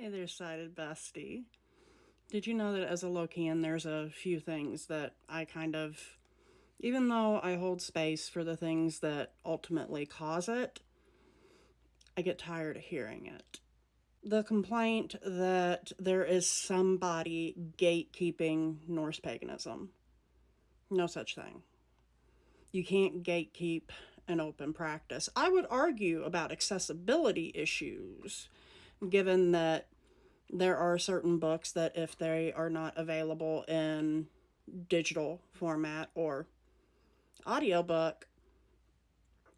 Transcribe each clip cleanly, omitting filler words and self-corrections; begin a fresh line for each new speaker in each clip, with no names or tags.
Hey there, sighted bestie. Did you know that as a Lokean, there's a few things that I kind of, even though I hold space for the things that ultimately cause it, I get tired of hearing it. The complaint that there is somebody gatekeeping Norse paganism. No such thing. You can't gatekeep an open practice. I would argue about accessibility issues, given that there are certain books that if they are not available in digital format or audiobook,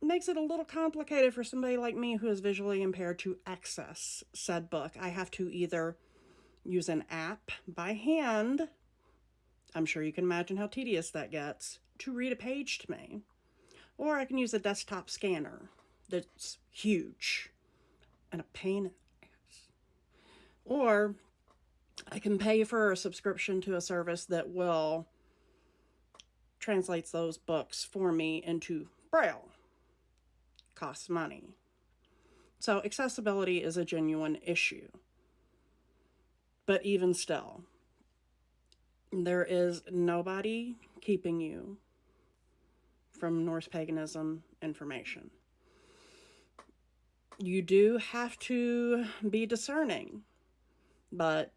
makes it a little complicated for somebody like me who is visually impaired to access said book. I have to either use an app by hand, I'm sure you can imagine how tedious that gets, to read a page to me, or I can use a desktop scanner that's huge and a pain in the ass. Or I can pay for a subscription to a service that will translate those books for me into Braille. Costs money. So accessibility is a genuine issue. But even still, there is nobody keeping you from Norse paganism information. You do have to be discerning, but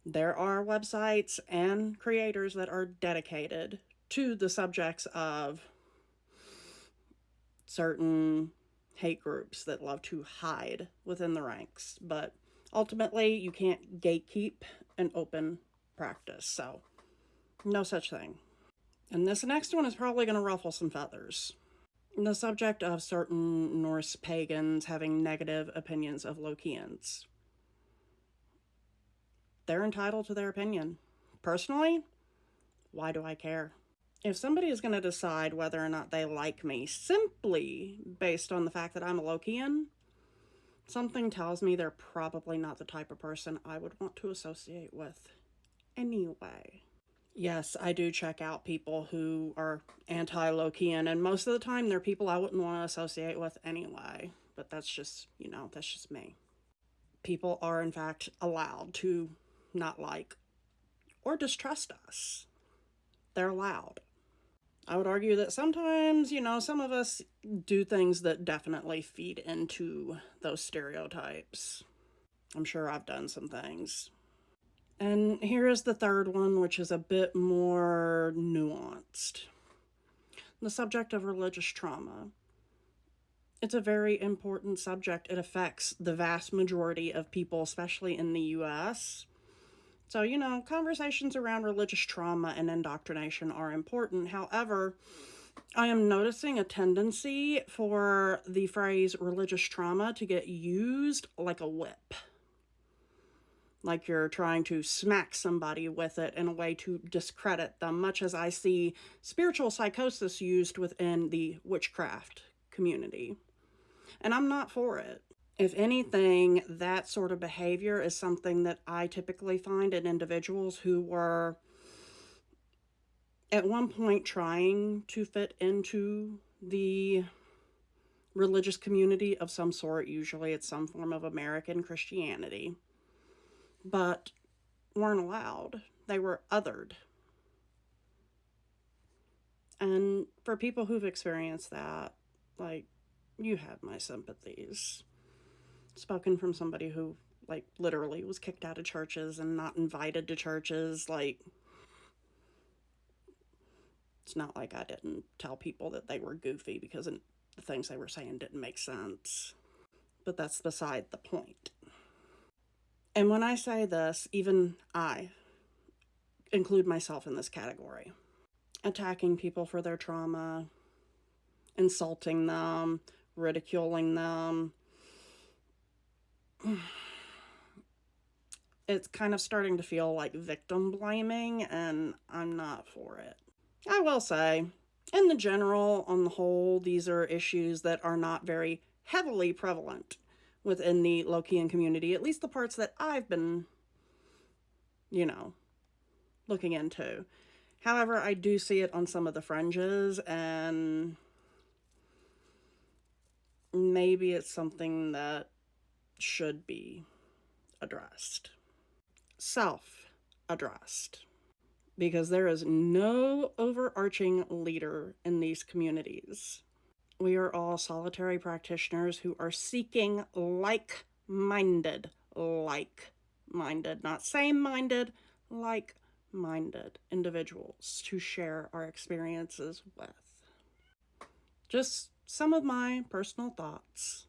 there are websites and creators that are dedicated to the subjects of certain hate groups that love to hide within the ranks. But ultimately, you can't gatekeep an open practice. So, no such thing. And this next one is probably going to ruffle some feathers. The subject of certain Norse pagans having negative opinions of Lokean'S. They're entitled to their opinion. Personally, why do I care? If somebody is going to decide whether or not they like me simply based on the fact that I'm a Lokean, something tells me they're probably not the type of person I would want to associate with anyway. Yes, I do check out people who are anti-Lokean, and most of the time they're people I wouldn't want to associate with anyway. But that's just, that's just me. People are, in fact, allowed to not like or distrust us. They're allowed. I would argue that sometimes, some of us do things that definitely feed into those stereotypes. I'm sure I've done some things. And here is the third one, which is a bit more nuanced. The subject of religious trauma. It's a very important subject. It affects the vast majority of people, especially in the U.S. So, conversations around religious trauma and indoctrination are important. However, I am noticing a tendency for the phrase religious trauma to get used like a whip. Like you're trying to smack somebody with it in a way to discredit them, much as I see spiritual psychosis used within the witchcraft community. And I'm not for it. If anything, that sort of behavior is something that I typically find in individuals who were at one point trying to fit into the religious community of some sort. Usually it's some form of American Christianity, but weren't allowed. They were othered. And for people who've experienced that, you have my sympathies. Spoken from somebody who, literally was kicked out of churches and not invited to churches. It's not like I didn't tell people that they were goofy because the things they were saying didn't make sense. But that's beside the point. And when I say this, even I include myself in this category. Attacking people for their trauma, insulting them, ridiculing them. It's kind of starting to feel like victim blaming, and I'm not for it. I will say, in the general, on the whole, these are issues that are not very heavily prevalent within the Lokean community, at least the parts that I've been, looking into. However, I do see it on some of the fringes, and maybe it's something that should be addressed. Self-addressed. Because there is no overarching leader in these communities. We are all solitary practitioners who are seeking like-minded, not same-minded, like-minded individuals to share our experiences with. Just some of my personal thoughts.